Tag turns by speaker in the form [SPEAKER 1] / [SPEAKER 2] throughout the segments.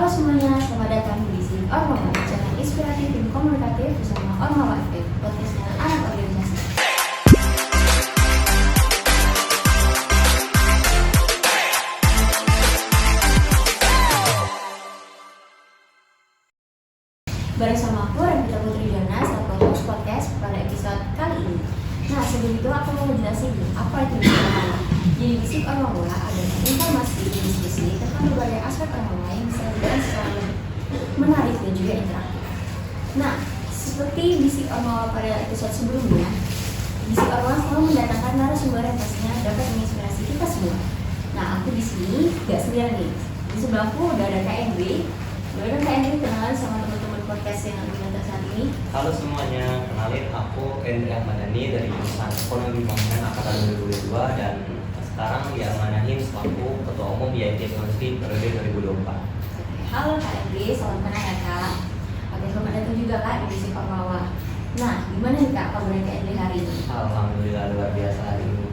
[SPEAKER 1] semuanya, selamat datang di sini Ormawa, channel inspiratif dan komunikatif bersama Ormawa FM, podcastnya anak organisasi. Bersama aku, Revita Putri Jana, selaku host podcast pada episode kali ini. Nah, sebelum itu aku mau menjelaskan apa itu bisik Ormawa. Jadi bisik Ormawa adalah informasi dan diskusi tentang berbagai aspek Ormawa yang bisa dibahas secara menarik dan juga interaktif. Nah, seperti bisik Ormawa pada episode sebelumnya, bisik Ormawa selalu mendatangkan narasumber yang pastinya dapat menginspirasi kita semua. Nah, aku di sini gak sendirian nih. Di sebelahku udah ada Kak Endri. Boleh kan Kak Endri kenalan sama teman-teman podcast yang lagi nonton saat ini?
[SPEAKER 2] Halo semuanya, kenalin aku Endri Ahmadani dari jurusan Ekonomi Pembangunan Angkatan 2022 dan sekarang diamanahin selaku Ketua Umum IIT Ekonomi periode 2024.
[SPEAKER 1] Halo Kak Endri, salam kenal ya Kak. Oke, selamat datang juga Kak di Bisik Ormawa. Nah, gimana nih Kak kabarnya Kak Endri hari ini?
[SPEAKER 2] Alhamdulillah luar biasa hari ini.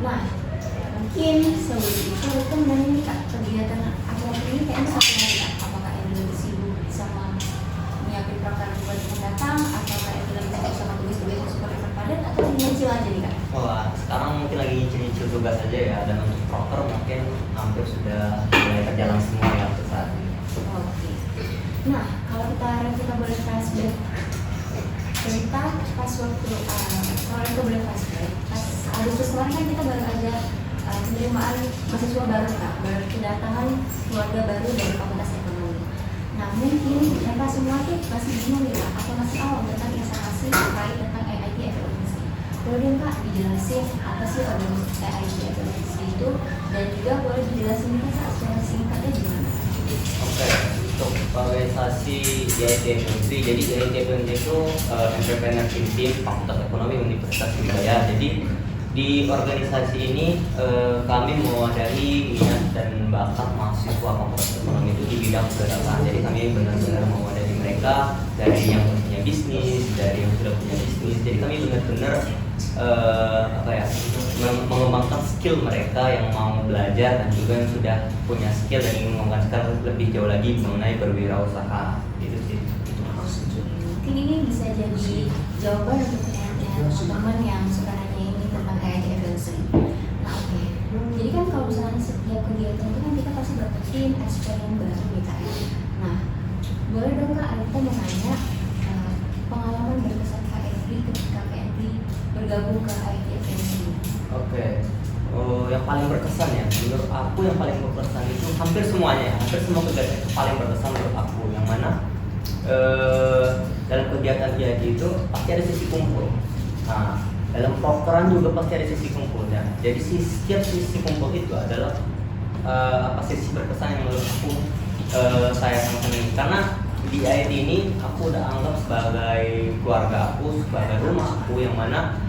[SPEAKER 1] Nah, mungkin sebelum itu kita menanya nih Kak, kegiatan akhir ini kayaknya satu hari Kak. Apakah Endri lebih sibuk sama menyiapin program buat mendatang, atau Kak Endri lebih sibuk sama tugas-tugas yang super padat, atau nyicil aja nih Kak?
[SPEAKER 2] Wah, sekarang mungkin lagi nyicil-nyicil tugas aja ya, dan untuk proker mungkin hampir sudah mulai berjalan semua ya untuk saat ini.
[SPEAKER 1] Oke. Nah, kalau kita boleh flashback cerita pas waktu kalau kita boleh flashback pas Agustus kemarin kan kita baru aja penerimaan mahasiswa baru Kak, baru kedatangan keluarga baru dari Fakultas Ekonomi. Nah, mungkin mereka semua tuh masih bingung ya Kak, atau masih awam tentang informasi terkait tentang IIT Ekonomi. Boleh dong Kak dijelasin apa sih organisasi IIT Ekonomi itu, dan juga boleh dijelasin nih Kak secara singkatnya gimana?
[SPEAKER 2] Oke, untuk organisasi IIT Ekonomi, jadi IIT Ekonomi itu Entrepreneur Team Fakultas Ekonomi Universitas Sriwijaya. Jadi di organisasi ini kami mewadahi minat dan bakat mahasiswa Fakultas Ekonomi itu di bidang perdagangan. Jadi kami benar-benar mewadahi mereka dari yang punya bisnis, dari yang sudah punya bisnis. Jadi kami benar-benar mengembangkan skill mereka yang mau belajar dan juga yang sudah punya skill dan ingin mengembangkan lebih jauh lagi mengenai berwirausaha. Itu sih.
[SPEAKER 1] Mungkin ini bisa jadi jawaban untuk teman-teman yang suka nanya ini tentang IIT Ekonomi. Nah, oke. Jadi kan kalau misalnya setiap kegiatan itu kan kita pasti dapetin experience baru gitu ya. Nah, boleh dong Kak, kita mau nanya pengalaman berkesan Kak Endri ketika Kak Endri bergabung ke IIT Ekonomi.
[SPEAKER 2] Oke. Yang paling berkesan ya, menurut aku yang paling berkesan itu hampir semuanya, hampir semua kegiatan itu paling berkesan menurut aku. Yang mana dalam kegiatan IIT itu pasti ada sisi kumpul. Nah, dalam prokeran juga pasti ada sisi kumpulnya. Jadi setiap sisi kumpul itu adalah sisi berkesan yang menurut aku saya sangat senang. Karena di IIT ini aku udah anggap sebagai keluarga aku, sebagai rumah aku, yang mana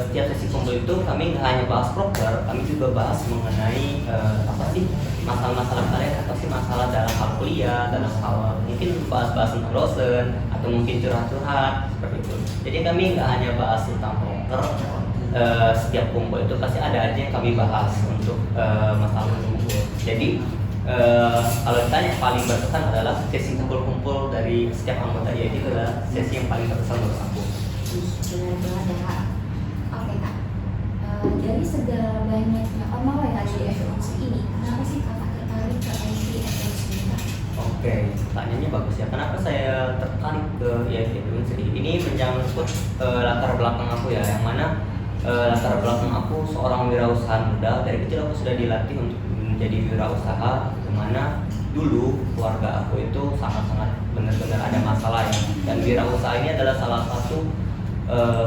[SPEAKER 2] setiap sesi kumpul itu kami nggak hanya bahas proker, kami juga bahas mengenai apa sih masalah-masalah kalian, apa sih masalah dalam hal kuliah, dalam hal mungkin bahas tentang dosen atau mungkin curhat-curhat seperti itu. Jadi kami nggak hanya bahas tentang proker, setiap kumpul itu pasti ada aja yang kami bahas untuk masalah kumpul. Jadi kalau ditanya paling berkesan adalah sesi kumpul-kumpul dari setiap anggota IIT itu adalah sesi yang paling berkesan menurut aku.
[SPEAKER 1] Benar banget ya Kak. Oke Kak, dari segala banyaknya Ormawa yang ada di FOMC ini, kenapa sih Kakak tertarik ke IIT FOMC Kak?
[SPEAKER 2] Oke, pertanyaannya bagus ya. Kenapa saya tertarik ke IIT FOMC? Ini menyangkut latar belakang aku ya, yang mana latar belakang aku seorang wirausaha muda. Dari kecil aku sudah dilatih untuk menjadi wirausaha, di mana dulu keluarga aku itu sangat-sangat benar-benar ada masalah ya. Dan wirausaha ini adalah salah satu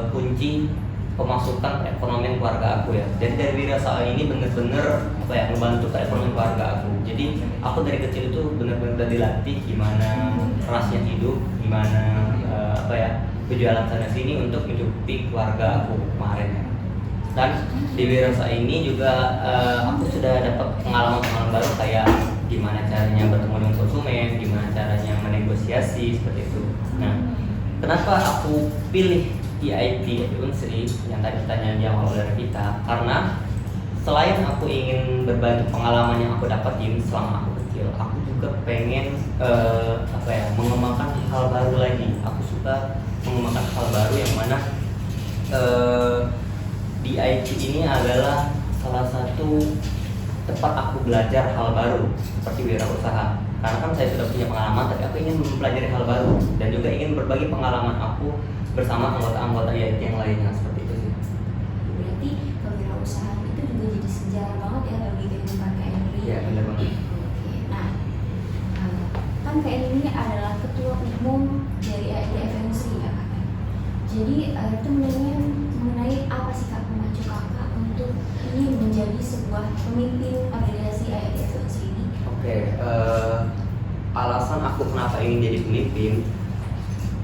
[SPEAKER 2] kunci pemasukan perekonomian keluarga aku ya. Jadi dari wirausaha ini benar-benar membantu perekonomian keluarga aku. Jadi aku dari kecil itu benar-benar dilatih gimana kerasnya hidup, gimana berjualan sana sini untuk mencukupi keluarga aku kemarin ya. Dan di wirausaha ini juga aku sudah dapat pengalaman baru, kayak gimana caranya bertemu dengan konsumen, gimana caranya menegosiasi seperti itu. Nah, kenapa aku pilih IIT Unsri yang tadi pertanyaan di awal oleh kita? Karena selain aku ingin berbagi pengalaman yang aku dapatin selama aku kecil, aku juga pengen mengembangkan hal baru lagi. Aku suka mengembangkan hal baru yang mana di IT ini adalah salah satu tempat aku belajar hal baru seperti wirausaha. Karena kan saya sudah punya pengalaman, tapi aku ingin mempelajari hal baru dan juga ingin berbagi pengalaman aku bersama anggota-anggota IT yang lainnya, seperti itu sih.
[SPEAKER 1] Berarti kewirausahaan itu juga jadi sejarah banget ya bagi kehidupan Kak Henry.
[SPEAKER 2] Iya, benar banget.
[SPEAKER 1] Oke, nah kan Kak Henry ini adalah ketua umum dari AID FMC ya Kak. Jadi itu mengenai apa sih Kak memacu Kakak untuk ini menjadi sebuah pemimpin organisasi AID FMC ini?
[SPEAKER 2] Oke, alasan aku kenapa ingin jadi pemimpin,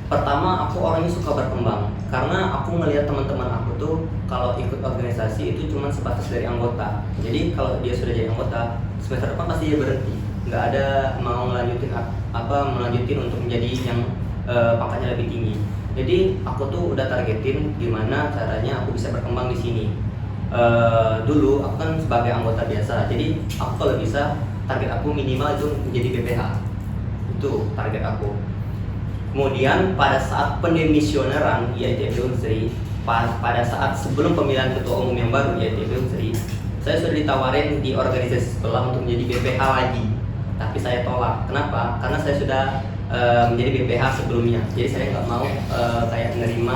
[SPEAKER 2] pertama aku orangnya suka berkembang. Karena aku ngelihat teman-teman aku tuh kalau ikut organisasi itu cuma sebatas dari anggota. Jadi kalau dia sudah jadi anggota, semester depan pasti dia berhenti, nggak ada mau melanjutin untuk menjadi yang pangkatnya lebih tinggi. Jadi aku tuh udah targetin gimana caranya aku bisa berkembang di sini. Dulu aku kan sebagai anggota biasa, jadi aku kalau bisa target aku minimal itu menjadi BPH, itu target aku. Kemudian pada saat pendemisioneran IITB Unsri, pada saat sebelum pemilihan ketua umum yang baru IITB Unsri, saya sudah ditawarin di organisasi sebelah untuk menjadi BPH lagi, tapi saya tolak. Kenapa? Karena saya sudah menjadi BPH sebelumnya, jadi saya nggak mau kayak menerima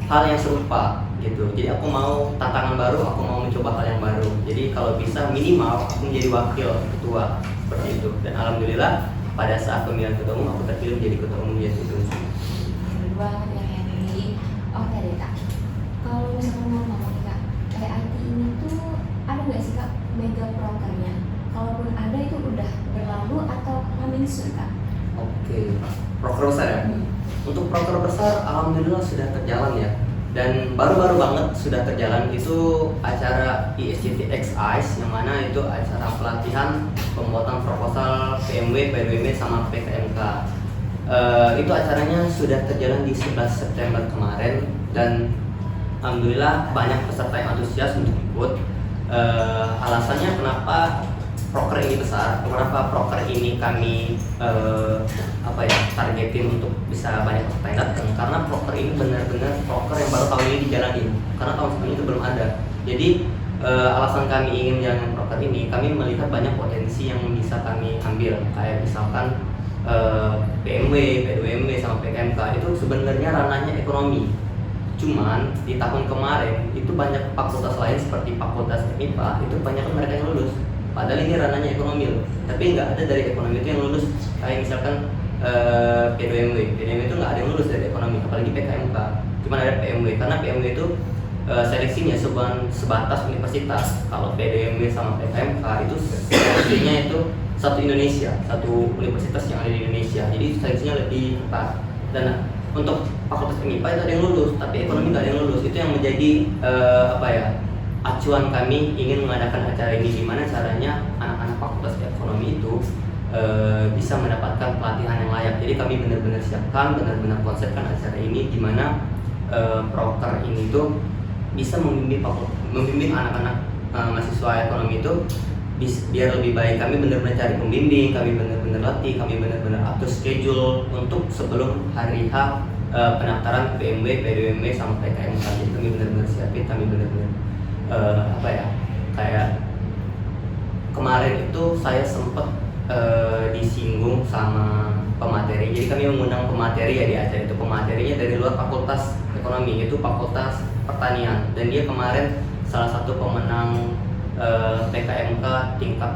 [SPEAKER 2] hal yang serupa gitu. Jadi aku mau tantangan baru, aku mau mencoba hal yang baru. Jadi kalau bisa minimal aku menjadi wakil ketua seperti itu. Dan alhamdulillah pada saat pemilihan ketua umum aku terpilih menjadi ketua umum IITB Unsri.
[SPEAKER 1] Bener banget ya Henry. Oke deh Kak, kalau misalkan mau ngomong nih Kak, IT ini tuh ada nggak sih Kak mega prokernya? Kalaupun ada itu udah berlalu atau coming soon Kak?
[SPEAKER 2] Oke, proker besar ya. Untuk proker besar alhamdulillah sudah terjalan ya. Dan baru-baru banget sudah terjalan itu acara ISCTX ICE, yang mana itu acara pelatihan pembuatan proposal PMW, PDWM sama PKMK. Itu acaranya sudah terjalan di 11 September kemarin dan alhamdulillah banyak peserta yang antusias untuk ikut. Alasannya kenapa proker ini besar, kenapa proker ini kami targetin untuk bisa banyak peserta yang datang, karena proker ini benar-benar proker yang baru tahun ini dijalanin, karena tahun sebelumnya itu belum ada. Jadi alasan kami ingin menjalankan proker ini, kami melihat banyak potensi yang bisa kami ambil, kayak misalkan PMW, PDWM sama PKMK itu sebenarnya ranahnya ekonomi. Cuman di tahun kemarin itu banyak fakultas lain seperti fakultas MIPA itu banyak mereka yang lulus. Padahal ini ranahnya ekonomi loh, tapi nggak ada dari ekonomi itu yang lulus. Kayak misalkan PDWM itu nggak ada yang lulus dari ekonomi, apalagi PKMK. Cuma ada PMW, karena PMW itu seleksinya sebatas universitas. Kalau PDWM sama PKMK itu seleksinya itu satu Indonesia, satu universitas yang ada di Indonesia. Jadi seleksinya lebih ketat. Dan untuk fakultas MIPA itu ada yang lulus, tapi ekonomi nggak ada yang lulus. Itu yang menjadi acuan kami ingin mengadakan acara ini, gimana caranya anak-anak fakultas ekonomi itu bisa mendapatkan pelatihan yang layak. Jadi kami benar-benar siapkan, benar-benar konsepkan acara ini gimana proker ini tuh bisa membimbing anak-anak mahasiswa ekonomi itu biar lebih baik. Kami benar-benar cari pembimbing, kami benar-benar latih, kami benar-benar atur schedule untuk sebelum hari H pendaftaran PMW, PDWM sama PKMK. Jadi kami benar-benar siapin, kami benar-benar kayak kemarin itu saya sempat disinggung sama pemateri. Jadi kami mengundang pemateri ya di acara itu. Pematerinya dari luar fakultas ekonomi, itu fakultas pertanian, dan dia kemarin salah satu pemenang PKMK tingkat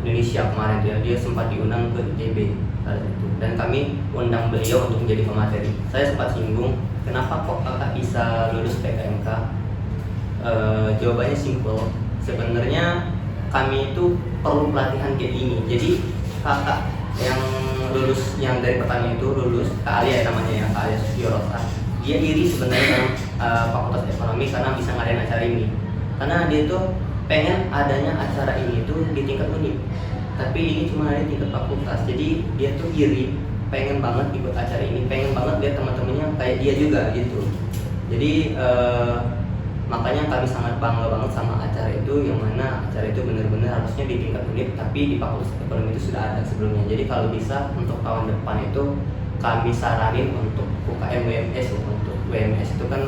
[SPEAKER 2] Indonesia kemarin. Dia sempat diundang ke ITB itu, dan kami undang beliau untuk menjadi pemateri. Saya sempat singgung, kenapa kok kakak bisa lulus PKMK? Jawabannya simple. Sebenarnya kami itu perlu pelatihan kayak gini. Jadi kakak yang lulus, yang dari pertanian itu lulus, Kak Alia namanya ya, Kak Alia Sudiorosa. Dia iri sebenarnya dengan fakultas ekonomi karena bisa ngadain acara ini. Karena dia tuh pengen adanya acara ini tuh di tingkat univ, tapi ini cuma ada di tingkat fakultas. Jadi dia tuh iri, pengen banget ikut acara ini, pengen banget lihat teman-temannya kayak dia juga gitu. Jadi Makanya kami sangat bangga banget sama acara itu, yang mana acara itu benar-benar harusnya di tingkat univ, tapi di Fakultas Ekonomi itu sudah ada sebelumnya. Jadi kalau bisa untuk tahun depan itu kami saranin untuk UKM WMS. Untuk WMS itu kan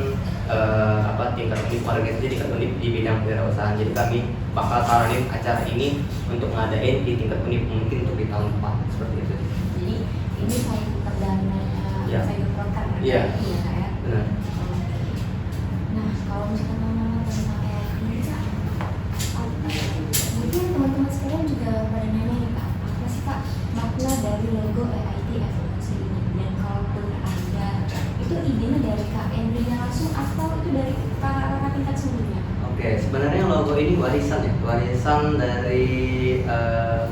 [SPEAKER 2] tingkat univ, organisasi tingkat univ di bidang kewirausahaan. Jadi kami bakal saranin acara ini untuk ngadain di tingkat univ, mungkin untuk di tahun depan seperti itu.
[SPEAKER 1] Jadi ini saya perdana
[SPEAKER 2] Ya.
[SPEAKER 1] saya program kan?
[SPEAKER 2] Iya.
[SPEAKER 1] Iya Kak ya.
[SPEAKER 2] Benar.
[SPEAKER 1] Nah, kalau misalkan ngomong tentang ini Kak, mungkin teman-teman sekalian juga pada nanya nih Kak, apa sih Kak makna dari logo EIT FMC ini? Dan kalaupun ada, itu idenya dari Kak Endrinya langsung atau itu dari kakak tingkat sebelumnya?
[SPEAKER 2] Oke, sebenarnya logo ini warisan ya, warisan dari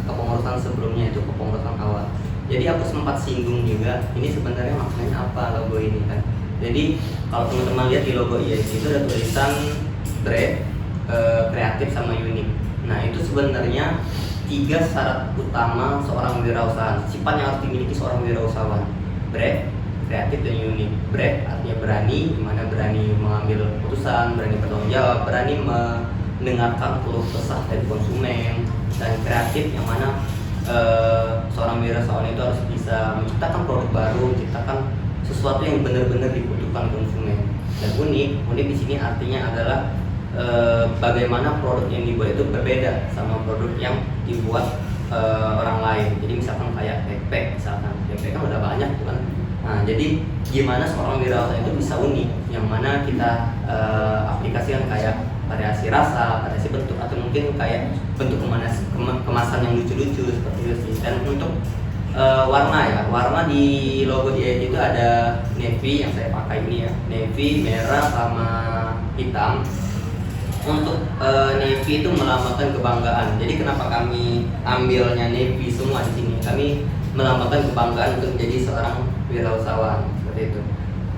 [SPEAKER 2] kepengurusan sebelumnya, itu kepengurusan awal. Jadi aku sempat singgung juga, ini sebenarnya maknanya apa logo ini kan. Jadi kalau teman-teman lihat di logo IIC itu ada tulisan brave, kreatif sama unik. Nah itu sebenarnya 3 syarat utama seorang wirausahaan, sifat yang harus dimiliki seorang wirausahawan: brave, kreatif, dan unik. Brave artinya berani, dimana berani mengambil keputusan, berani bertanggung jawab, berani mendengarkan keluh kesah dari konsumen. Dan kreatif yang mana seorang wirausahawan itu harus bisa menciptakan produk baru, menciptakan sesuatu yang benar-benar dibutuhkan konsumen. Dan unik di sini artinya adalah bagaimana produk yang dibuat itu berbeda sama produk yang dibuat orang lain. Jadi misalkan kayak backpack, backpack kan udah banyak tuh kan. Nah, jadi gimana seorang wirausaha itu bisa unik, yang mana kita aplikasikan kayak variasi rasa, variasi bentuk, atau mungkin kayak bentuk kemasan yang lucu-lucu seperti itu sih. Dan untuk warna di logo dia itu ada navy yang saya pakai ini ya, navy, merah, sama hitam. Untuk navy itu melambangkan kebanggaan. Jadi kenapa kami ambilnya navy semua di sini? Kami melambangkan kebanggaan untuk menjadi seorang wirausahawan seperti itu.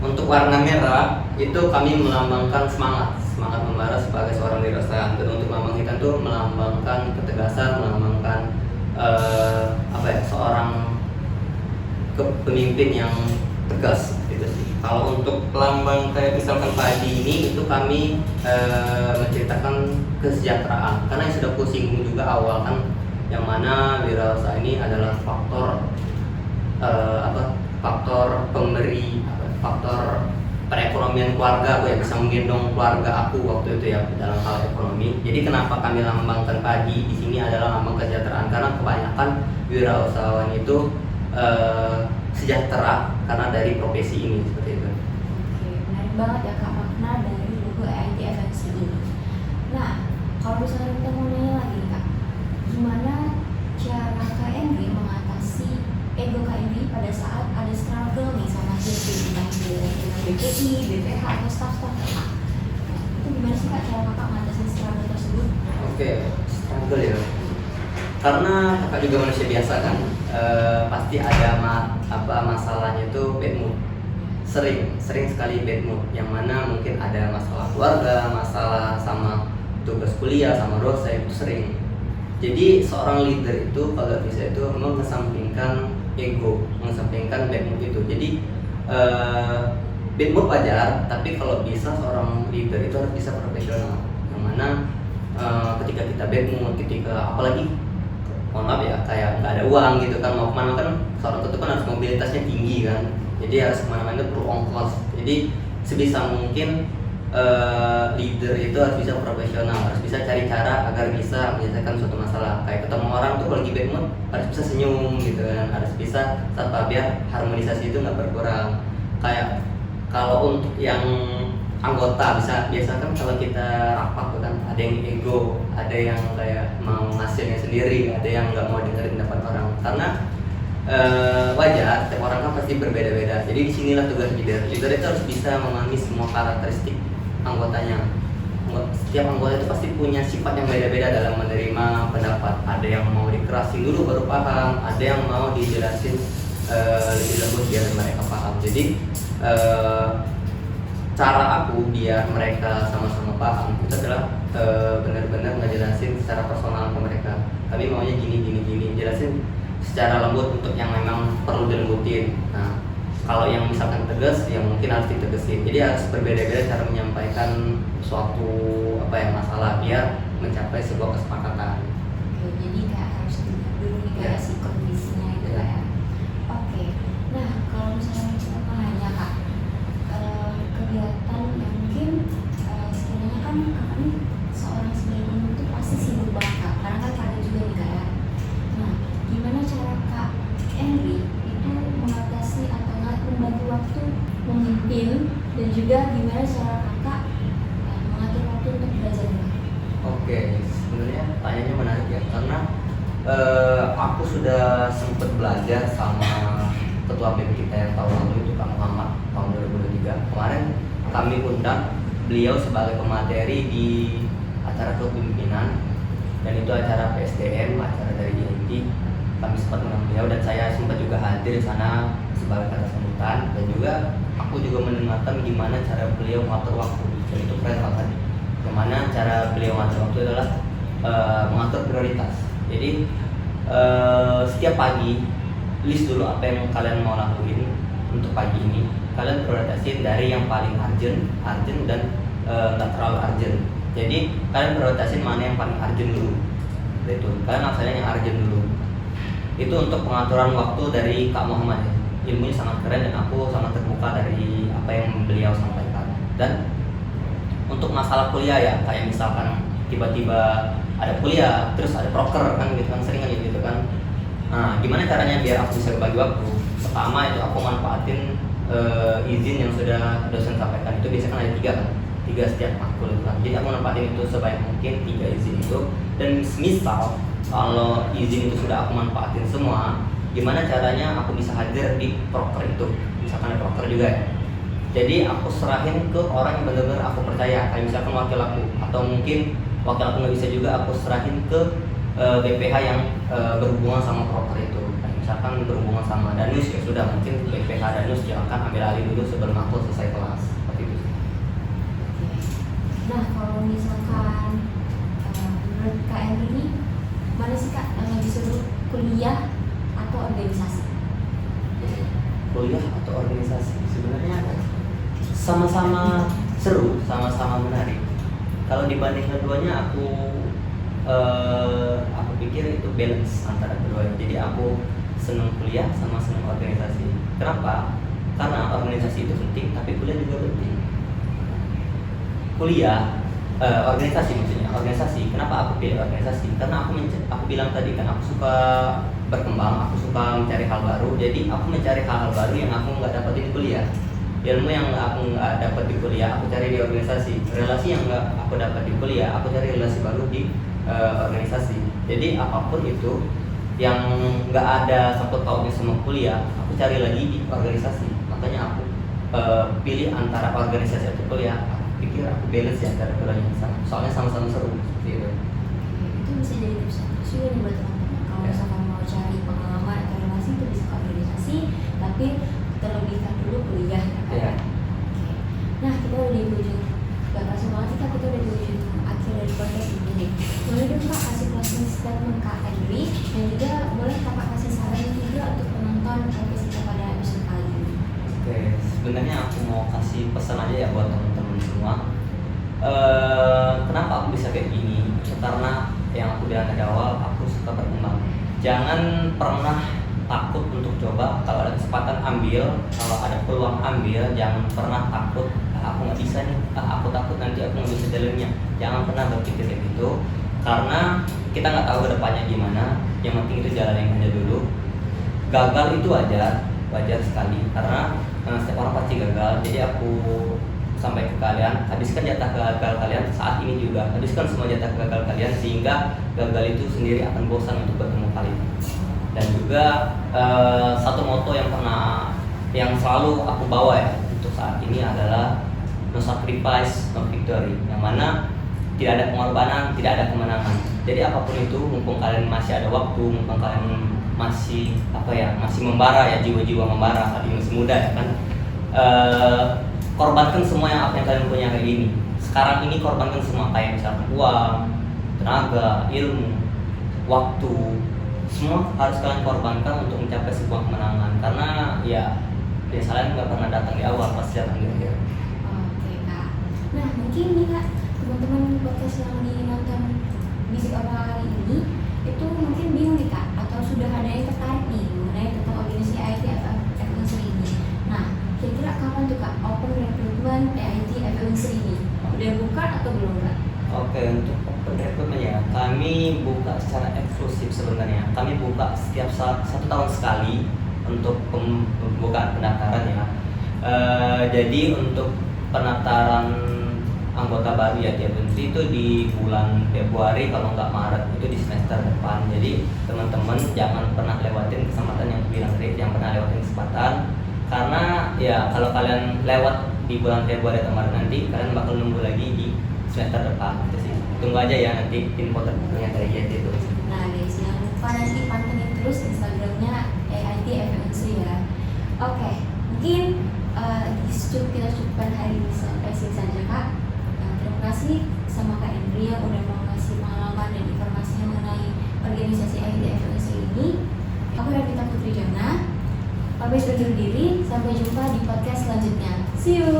[SPEAKER 2] Untuk warna merah itu kami melambangkan semangat membara sebagai seorang wirausahaan. Dan untuk lambang hitam itu melambangkan ketegasan, melambangkan seorang pemimpin yang tegas gitu sih. Kalau untuk lambang kayak misalkan padi ini itu kami menceritakan kesejahteraan, karena yang sudah kusinggung juga awal kan, yang mana wirausaha ini adalah faktor pemberi, faktor perekonomian keluarga. Aku ya bisa menggendong keluarga aku waktu itu ya dalam hal ekonomi. Jadi kenapa kami lambangkan padi di sini adalah lambang kesejahteraan, karena kebanyakan wirausahawan itu sejahtera karena dari profesi ini seperti itu.
[SPEAKER 1] Oke, menarik banget ya Kak makna dari logo EIT FMC ini. Nah, kalau misalnya kita mau nanya lagi Kak, gimana cara Kak Endri mengatasi ego Kak Endri pada saat ada struggle nih sama CP dengan BPI, BPH atau staff-staff Kakak? Itu gimana sih Kak cara Kakak mengatasi struggle tersebut?
[SPEAKER 2] Oke, struggle ya. Karena kakak juga manusia biasa kan, pasti ada masalahnya itu bad mood. Sering sekali bad mood, yang mana mungkin ada masalah keluarga, masalah sama tugas kuliah, sama dosen, itu sering. Jadi seorang leader itu kalau bisa itu mengesampingkan ego, mengesampingkan bad mood itu. Jadi bad mood wajar, tapi kalau bisa seorang leader itu harus bisa profesional. Yang mana ketika kita bad mood, ketika apalagi mohon maaf ya, kayak nggak ada uang gitu kan, mau kemana kan seorang itu kan harus mobilitasnya tinggi kan, jadi harus kemana-mana perlu ongkos. Jadi sebisa mungkin leader itu harus bisa profesional, harus bisa cari cara agar bisa menyelesaikan suatu masalah. Kayak ketemu orang tuh kalau lagi bad mood harus bisa senyum gitu kan, harus bisa biar harmonisasi itu nggak berkurang. Kayak kalau untuk yang anggota biasa kan kalau kita rapat tuh kan ada yang ego, ada yang kayak mau hasilnya sendiri, ada yang nggak mau dengerin pendapat orang. Karena wajar, setiap orang kan pasti berbeda-beda. Jadi disinilah tugas leader. Leader itu harus bisa memahami semua karakteristik anggotanya. Setiap anggota itu pasti punya sifat yang beda-beda dalam menerima pendapat. Ada yang mau dikerasin dulu baru paham, ada yang mau dijelasin lebih lembut biar mereka paham. Jadi cara aku biar mereka sama-sama paham itu adalah benar-benar ngejelasin secara personal ke mereka. Kami maunya gini, jelasin secara lembut untuk yang memang perlu dilembutin. Nah, Kalau yang misalkan tegas, ya mungkin harus ditegesin. Jadi harus berbeda-beda cara menyampaikan suatu masalah biar mencapai sebuah kesepakatan.
[SPEAKER 1] Oke, jadi kayak harus dilihat dulu nih kayak
[SPEAKER 2] Ya.
[SPEAKER 1] si kondisinya itu
[SPEAKER 2] Ya.
[SPEAKER 1] ya. Oke, nah kalau misalnya kita nanya kak, kegiatan yang mungkin sebenarnya kan kakak nih seorang sebagai ibu itu pasti sibuk banget kak, karena kan ada juga nih kak ya. Nah, gimana cara kak Henry itu mengatasi atau nggak membagi waktu memimpin dan juga gimana cara kakak mengatur waktu untuk belajar nih?
[SPEAKER 2] Oke, sebenarnya pertanyaannya menarik ya, karena aku sudah sempat belajar sama ketua BEM kita yang tahun lalu itu Kak Muhammad tahun 2023. Kemarin kami undang beliau sebagai pemateri di acara kepemimpinan, dan itu acara PSDM, acara dari INT. Kami sempat mengundang beliau dan saya sempat juga hadir di sana sebagai kata sambutan, dan juga aku juga mendengarkan gimana cara beliau mengatur waktu, dan itu keren banget. Gimana cara beliau mengatur waktu adalah mengatur prioritas. Jadi setiap pagi list dulu apa yang kalian mau lakuin untuk pagi ini. Kalian prioritasin dari yang paling urgent dan nggak terlalu urgent. Jadi kalian prioritasin mana yang paling urgent dulu. Itu kalian laksanain yang urgent dulu. Itu untuk pengaturan waktu dari Kak Muhammad. Ilmunya sangat keren dan aku sangat terbuka dari apa yang beliau sampaikan. Dan untuk masalah kuliah ya, kayak misalkan tiba-tiba ada kuliah terus ada proker kan gitu kan, sering kan gitu kan. Nah, gimana caranya biar aku bisa bagi waktu? Pertama itu aku manfaatin izin yang sudah dosen sampaikan. Itu biasanya kan ada 3 kan, 3 setiap matkul kan. Jadi aku manfaatin itu sebaik mungkin 3 izin itu. Dan misal kalau izin itu sudah aku manfaatin semua, gimana caranya aku bisa hadir di proker itu? Misalkan ada proker juga ya. Jadi aku serahin ke orang yang benar-benar aku percaya, kayak misalkan wakil aku, atau mungkin wakil aku nggak bisa juga, aku serahin ke BPH yang berhubungan sama proker itu. Kayak misalkan berhubungan sama Danus, ya sudah, mungkin BPH Danus silakan ambil alih dulu sebelum aku selesai kelas, seperti itu.
[SPEAKER 1] Nah, kalau misalkan menurut Kak Henry ini, mana sih Kak yang lebih seru, kuliah atau organisasi?
[SPEAKER 2] Kuliah atau organisasi sebenarnya sama-sama seru, sama-sama menarik. Kalau dibanding keduanya, aku pikir itu balance antara keduanya. Jadi aku senang kuliah sama senang organisasi. Kenapa? Karena organisasi itu penting, tapi kuliah juga penting. Organisasi maksudnya, organisasi. Kenapa aku pilih organisasi? Karena aku bilang tadi kan, aku suka berkembang, aku suka mencari hal baru. Jadi aku mencari hal-hal baru yang aku nggak dapat di kuliah. Ilmu yang aku nggak dapat di kuliah, aku cari di organisasi. Relasi yang nggak aku dapat di kuliah, aku cari relasi baru di organisasi. Jadi apapun itu yang nggak ada sangkut pautnya sama kuliah, aku cari lagi di organisasi. Makanya aku pilih antara organisasi atau kuliah. Aku pikir aku balance ya antara keduanya, soalnya sama-sama seru gitu.
[SPEAKER 1] Itu bisa jadi tips juga nih buat teman-teman. Kalau misalkan mau cari pengalaman atau relasi itu bisa ke organisasi, tapi terlebihkan dulu kuliah ya kan?
[SPEAKER 2] Iya.
[SPEAKER 1] Oke. Nah, kita udah di ujung, gak kerasa banget kita udah di ujung akhir dari podcast ini nih. Boleh dong Kak kasih closing statement Kak Henry, dan juga boleh Kakak kasih saran juga untuk penonton podcast kita pada episode kali ini.
[SPEAKER 2] Oke, sebenarnya aku mau kasih pesan aja ya buat teman-teman semua. Kenapa aku bisa kayak gini? Karena yang aku bilang dari awal, aku suka berkembang. Jangan pernah takut untuk coba. Kalau ada kesempatan ambil, kalau ada peluang ambil. Jangan pernah takut, aku nggak bisa nih, aku takut nanti aku nggak bisa jalannya. Jangan pernah berpikir kayak gitu, karena kita nggak tahu kedepannya gimana. Yang penting itu jalanin aja dulu. Gagal itu wajar sekali, karena setiap orang pasti gagal. Jadi aku sampai ke kalian, habiskan jatah gagal kalian saat ini juga. Habiskan semua jatah gagal kalian, sehingga gagal itu sendiri akan bosan untuk bertemu kalian. Dan juga satu moto yang selalu aku bawa ya untuk saat ini adalah no sacrifice, no victory. Yang mana tidak ada pengorbanan, tidak ada kemenangan. Jadi apapun itu, mumpung kalian masih ada waktu, mumpung kalian masih masih membara ya, jiwa-jiwa membara, hati masih muda ya kan. Korbankan semua apa yang kalian punya kayak gini. Sekarang ini korbankan semua, kayak misalkan uang, tenaga, ilmu, waktu, semua harus kalian korbankan untuk mencapai sebuah kemenangan. Karena ya biasanya nggak pernah datang di awal, pasti datang di akhir.
[SPEAKER 1] Oke kak. Nah mungkin nih kak, teman-teman podcast yang lagi nonton Bisik Awal kali ini itu mungkin bingung nih kak, atau sudah ada yang tertarik nih mengenai tentang organisasi IT Influencer ini. Nah kira-kira kapan tuh kak open recruitment IT Influencer ini? Udah buka atau belum kak?
[SPEAKER 2] Oke, untuk open recruitment ya, kami buka secara eksklusif sebenarnya. Kami buka setiap 1 tahun sekali untuk pembukaan pendaftaran ya. Jadi untuk pendaftaran anggota baru ya tiap menteri itu di bulan Februari kalau nggak Maret, itu di semester depan. Jadi teman-teman jangan pernah lewatin kesempatan yang bilang tadi, yang pernah lewatin kesempatan, karena ya kalau kalian lewat di bulan Februari atau Maret nanti kalian bakal nunggu lagi di semester depan gitu sih. Tunggu aja ya nanti info terbarunya dari JT itu.
[SPEAKER 1] Nah guys, jangan lupa nanti pantengin terus Instagramnya AIT FMC ya. Oke, mungkin kita cukupkan hari ini sampai sini saja kak. Terima kasih sama Kak Indri yang udah mau ngasih pengalaman dan informasi mengenai organisasi AIT FMC ini. Aku Revita Putri Jana, pamit undur diri, sampai jumpa di podcast selanjutnya. See you!